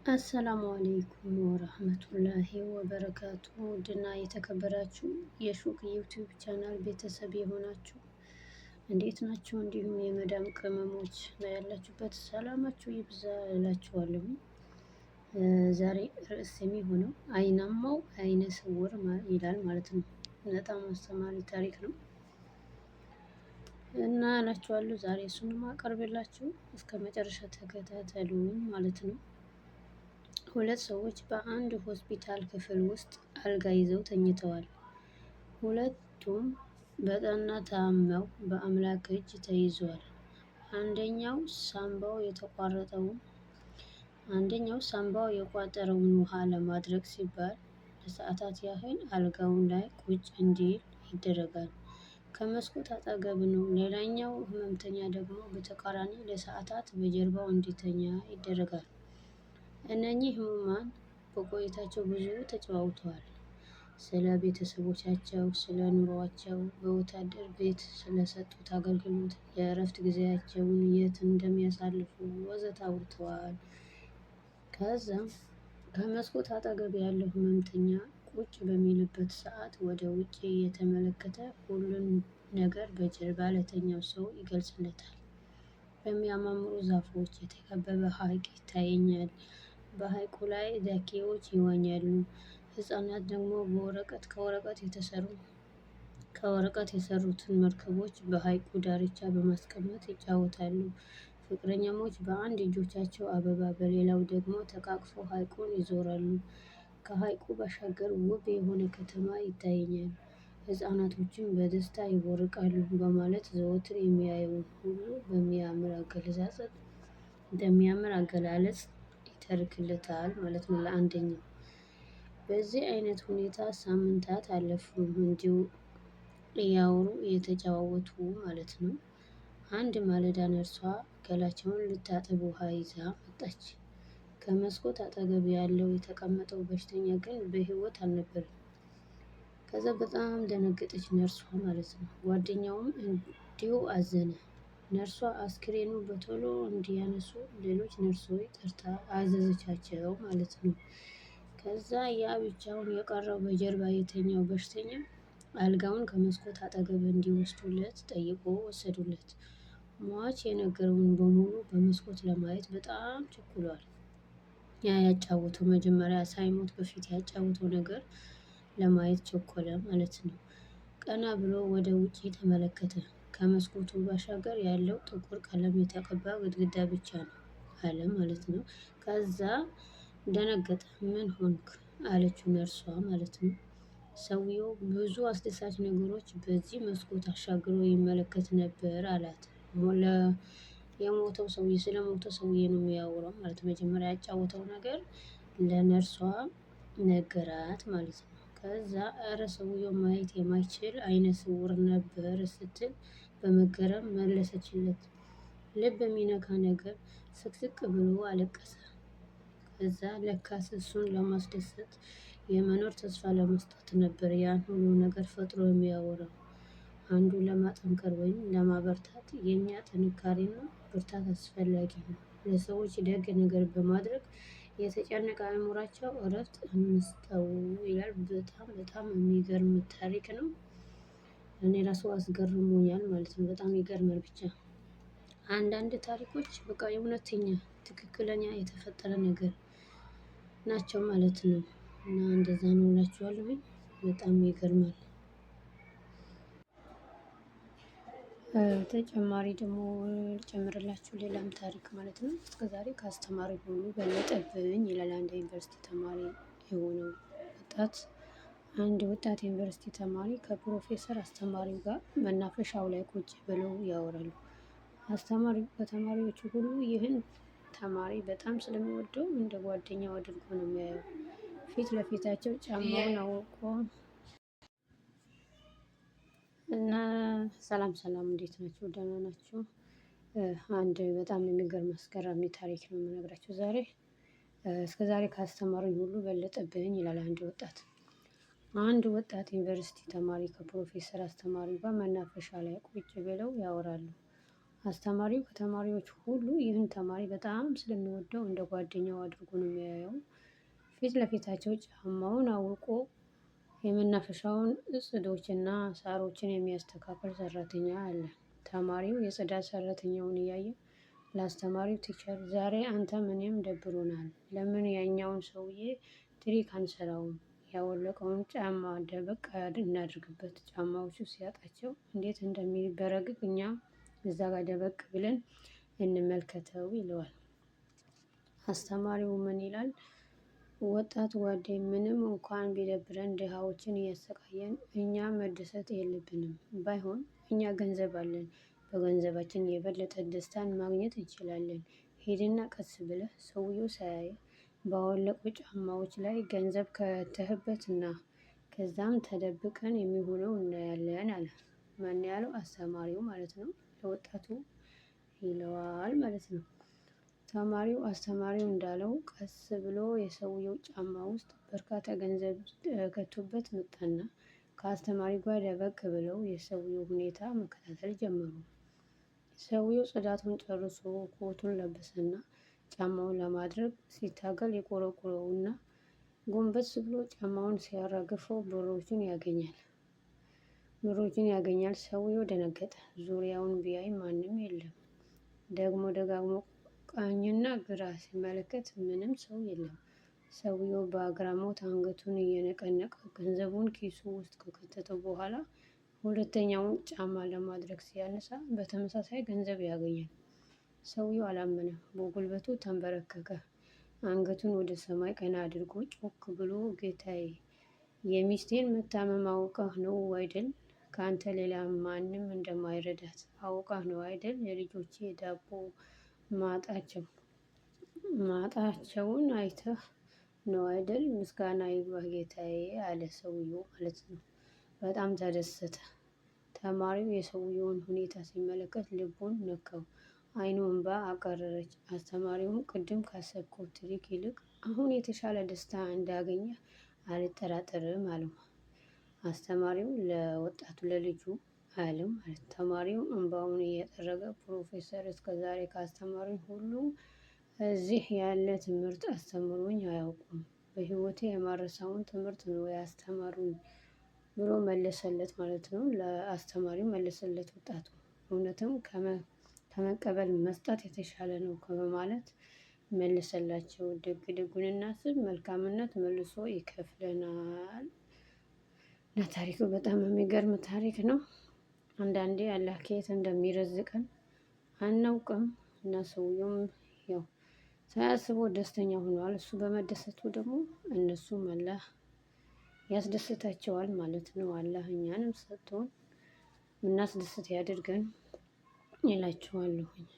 አሰላሙ አሌይኩም ወረህመቱላሂ ወበረካቱ። ውድና የተከበራችሁ የሹክ ዩቲዩብ ቻናል ቤተሰብ የሆናችሁ እንዴት ናችሁ? እንዲሁም የመዳም ቅመሞች ያላችሁበት ሰላማችሁ ይብዛ እላችኋለሁ። ዛሬ ርዕስ የሚሆነው አይናማው አይነ ስውር ይላል ማለት ነው። በጣም አስተማሪ ታሪክ ነው እና እላችኋለሁ ዛሬ እሱንም አቀርብላችሁ እስከ መጨረሻ ተከታተሉኝ ማለት ነው። ሁለት ሰዎች በአንድ ሆስፒታል ክፍል ውስጥ አልጋ ይዘው ተኝተዋል። ሁለቱም በጠና ታመው በአምላክ እጅ ተይዘዋል። አንደኛው ሳምባው የቋጠረውን ውሃ ለማድረግ ሲባል ለሰዓታት ያህል አልጋው ላይ ቁጭ እንዲል ይደረጋል። ከመስኮት አጠገብ ነው። ሌላኛው ህመምተኛ ደግሞ በተቃራኒ ለሰዓታት በጀርባው እንዲተኛ ይደረጋል። እነኚህ ህሙማን በቆይታቸው ብዙ ተጨዋውተዋል። ስለ ቤተሰቦቻቸው፣ ስለ ኑሯቸው፣ በወታደር ቤት ስለሰጡት አገልግሎት፣ የእረፍት ጊዜያቸውን የት እንደሚያሳልፉ ወዘተ አውርተዋል። ከዛም ከመስኮት አጠገብ ያለው ህመምተኛ ቁጭ በሚልበት ሰዓት ወደ ውጭ እየተመለከተ ሁሉን ነገር በጀርባ ለተኛው ሰው ይገልጽለታል። በሚያማምሩ ዛፎች የተከበበ ሐይቅ ይታየኛል። በሐይቁ ላይ ዳክዬዎች ይዋኛሉ። ህፃናት ደግሞ ከወረቀት የተሰሩትን መርከቦች በሐይቁ ዳርቻ በማስቀመጥ ይጫወታሉ። ፍቅረኛሞች በአንድ እጆቻቸው አበባ በሌላው ደግሞ ተቃቅፈው ሐይቁን ይዞራሉ። ከሐይቁ ባሻገር ውብ የሆነ ከተማ ይታየኛል። ህፃናቶችም በደስታ ይቦርቃሉ በማለት ዘወትር የሚያየውን ሁሉ በሚያምር አገላለጽ ይተርክለታል ማለት ነው ለአንደኛው። በዚህ አይነት ሁኔታ ሳምንታት አለፉ። እንዲሁ እያወሩ እየተጨዋወቱ ማለት ነው። አንድ ማለዳ ነርሷ ገላቸውን ልታጥብ ውሃ ይዛ መጣች። ከመስኮት አጠገብ ያለው የተቀመጠው በሽተኛ ግን በህይወት አልነበረም። ከዛ በጣም ደነገጠች ነርሷ ማለት ነው። ጓደኛውም እንዲሁ አዘነ። ነርሷ አስክሬኑ በቶሎ እንዲያነሱ ሌሎች ነርሶች ጠርታ አዘዘቻቸው ማለት ነው። ከዛ ያ ብቻውን የቀረው በጀርባ የተኛው በሽተኛ አልጋውን ከመስኮት አጠገብ እንዲወስዱለት ጠይቆ ወሰዱለት። ሟች የነገረውን በሙሉ በመስኮት ለማየት በጣም ቸኩሏል። ያጫወተው መጀመሪያ ሳይሞት በፊት ያጫወተው ነገር ለማየት ቸኮለ ማለት ነው። ቀና ብሎ ወደ ውጪ ተመለከተ። ከመስኮቱ ባሻገር ያለው ጥቁር ቀለም የተቀባ ግድግዳ ብቻ ነው አለ ማለት ነው። ከዛ ደነገጠ። ምን ሆንክ አለችው ነርሷ ማለት ነው። ሰውየው ብዙ አስደሳች ነገሮች በዚህ መስኮት አሻግሮ ይመለከት ነበር አላት። ስለሞተው ሰውዬ ነው የሚያወራው ማለት ነው። መጀመሪያ ያጫወተው ነገር ለነርሷ ነገራት ማለት ነው። ከዛ እረ ሰውየው ማየት የማይችል አይነ ስውር ነበር ስትል በመገረም መለሰችለት። ልብ የሚነካ ነገር ስቅስቅ ብሎ አለቀሰ። ከዛ ለካስ እሱን ለማስደሰት የመኖር ተስፋ ለመስጠት ነበር ያን ሁሉ ነገር ፈጥሮ የሚያወራው። አንዱን ለማጠንከር ወይም ለማበርታት የኛ ጥንካሬና ብርታት አስፈላጊ ነው። ለሰዎች ደግ ነገር በማድረግ የተጨነቀ አእምሯቸው እረፍት እንስጠው ይላል። በጣም በጣም የሚገርም ታሪክ ነው። እኔ ራሱ አስገርሞኛል ማለት ነው። በጣም ይገርማል ብቻ አንዳንድ ታሪኮች በቃ የእውነተኛ ትክክለኛ የተፈጠረ ነገር ናቸው ማለት ነው። እና እንደዛ ነው እላችኋለሁኝ። በጣም ይገርማል። ተጨማሪ ደግሞ ልጨምርላችሁ ሌላም ታሪክ ማለት ነው። እስከዛሬ ከአስተማሪ ሁሉ በለጠብኝ ይላል አንድ ዩኒቨርሲቲ ተማሪ የሆነው ወጣት። አንድ ወጣት ዩኒቨርሲቲ ተማሪ ከፕሮፌሰር አስተማሪው ጋር መናፈሻው ላይ ቁጭ ብለው ያወራሉ። አስተማሪው ከተማሪዎቹ ሁሉ ይህን ተማሪ በጣም ስለሚወደው እንደ ጓደኛው አድርጎ ነው የሚያየው። ፊት ለፊታቸው ጫማውን አውልቆ እና ሰላም ሰላም እንዴት ናችሁ? ደህና ናችሁ? አንድ በጣም የሚገርም አስገራሚ ታሪክ ነው የምነግራችሁ ዛሬ። እስከዛሬ ካስተማሩኝ ሁሉ በለጠብኝ ይላል አንድ ወጣት። አንድ ወጣት ዩኒቨርሲቲ ተማሪ ከፕሮፌሰር አስተማሪው ጋር መናፈሻ ላይ ቁጭ ብለው ያወራሉ። አስተማሪው ከተማሪዎች ሁሉ ይህን ተማሪ በጣም ስለሚወደው እንደ ጓደኛው አድርጎ ነው የሚያየው። ፊት ለፊታቸው ጫማውን አውልቆ የመናፈሻውን ጽዶችና ሳሮችን የሚያስተካክል ሰራተኛ አለ። ተማሪው የጽዳት ሰራተኛውን እያየ ለአስተማሪው ቲቸር ዛሬ አንተም እኔም ደብሮናል። ለምን ያኛውን ሰውዬ ትሪክ አንሰራውም? ያወለቀውን ጫማ ደበቅ እናድርግበት። ጫማዎቹ ሲያጣቸው እንዴት እንደሚበረግግ እኛ እዛ ጋር ደበቅ ብለን እንመልከተው ይለዋል። አስተማሪው ምን ይላል? ወጣት ጓዴ ምንም እንኳን ቢደብረን ድሃዎችን እያሰቃየን እኛ መደሰት የለብንም። ባይሆን እኛ ገንዘብ አለን። በገንዘባችን የበለጠ ደስታን ማግኘት እንችላለን። ሂድና ቀስ ብለህ ሰውየው ሳያይ ባወለቁ ጫማዎች ላይ ገንዘብ ከተህበትና ከዛም ተደብቀን የሚሆነው እናያለን አለ። ማን ያለው? አስተማሪው ማለት ነው። ለወጣቱ ይለዋል ማለት ነው። ተማሪው አስተማሪው እንዳለው ቀስ ብሎ የሰውየው ጫማ ውስጥ በርካታ ገንዘብ ከቶበት መጣና ከአስተማሪው ጋር ደበቅ ብለው የሰውየው ሁኔታ መከታተል ጀመሩ። ሰውየው ጽዳቱን ጨርሶ ኮቱን ለበሰና ጫማውን ለማድረግ ሲታገል የቆረቆረውና ጎንበስ ብሎ ጫማውን ሲያራግፈው ብሮችን ያገኛል። ሰውየው ደነገጠ። ዙሪያውን ቢያይ ማንም የለም። ደግሞ ደጋግሞ ቀኝና ግራ ሲመለከት ምንም ሰው የለም። ሰውየው በአግራሞት አንገቱን እየነቀነቀ ገንዘቡን ኪሱ ውስጥ ከከተተው በኋላ ሁለተኛውን ጫማ ለማድረግ ሲያነሳ በተመሳሳይ ገንዘብ ያገኛል። ሰውየው አላመነም። በጉልበቱ ተንበረከከ። አንገቱን ወደ ሰማይ ቀና አድርጎ ጮክ ብሎ ጌታዬ፣ የሚስቴን መታመም አውቀህ ነው አይደል? ከአንተ ሌላ ማንም እንደማይረዳት አውቀህ ነው አይደል? የልጆቼ ዳቦ ማጣቸውን አይተህ ነው አይደል? ምስጋና ይግባህ ጌታዬ አለ ሰውየው ማለት ነው። በጣም ተደሰተ። ተማሪው የሰውየውን ሁኔታ ሲመለከት ልቡን ነካው። አይኑ እንባ አቀረረች። አስተማሪውም ቅድም ካሰብከው ትሪክ ይልቅ አሁን የተሻለ ደስታ እንዳገኘህ አልጠራጠርም አለው። አስተማሪው ለወጣቱ ለልጁ አለው ማለት። ተማሪው እንባውን እየጠረገ ፕሮፌሰር እስከዛሬ ካስተማሩኝ ሁሉ እዚህ ያለ ትምህርት አስተምሮኝ አያውቁም። በህይወቴ የማረሳውን ትምህርት ነው ያስተማሩኝ ብሎ መለሰለት ማለት ነው። ለአስተማሪው መለሰለት ወጣቱ። እውነትም ከመቀበል መስጠት የተሻለ ነው በማለት መለሰላቸው። ደግ ደጉን እናስብ፣ መልካምነት መልሶ ይከፍለናል። እና ታሪኩ በጣም የሚገርም ታሪክ ነው። አንዳንዴ አላህ ከየት እንደሚረዝቀን አናውቅም። እና ሰውየውም ያው ሳያስበው ደስተኛ ሆኗል። እሱ በመደሰቱ ደግሞ እነሱም አላህ ያስደስታቸዋል ማለት ነው። አላህ እኛንም ሰጥቶን እናስደስት ያድርገን እላችኋለሁኝ።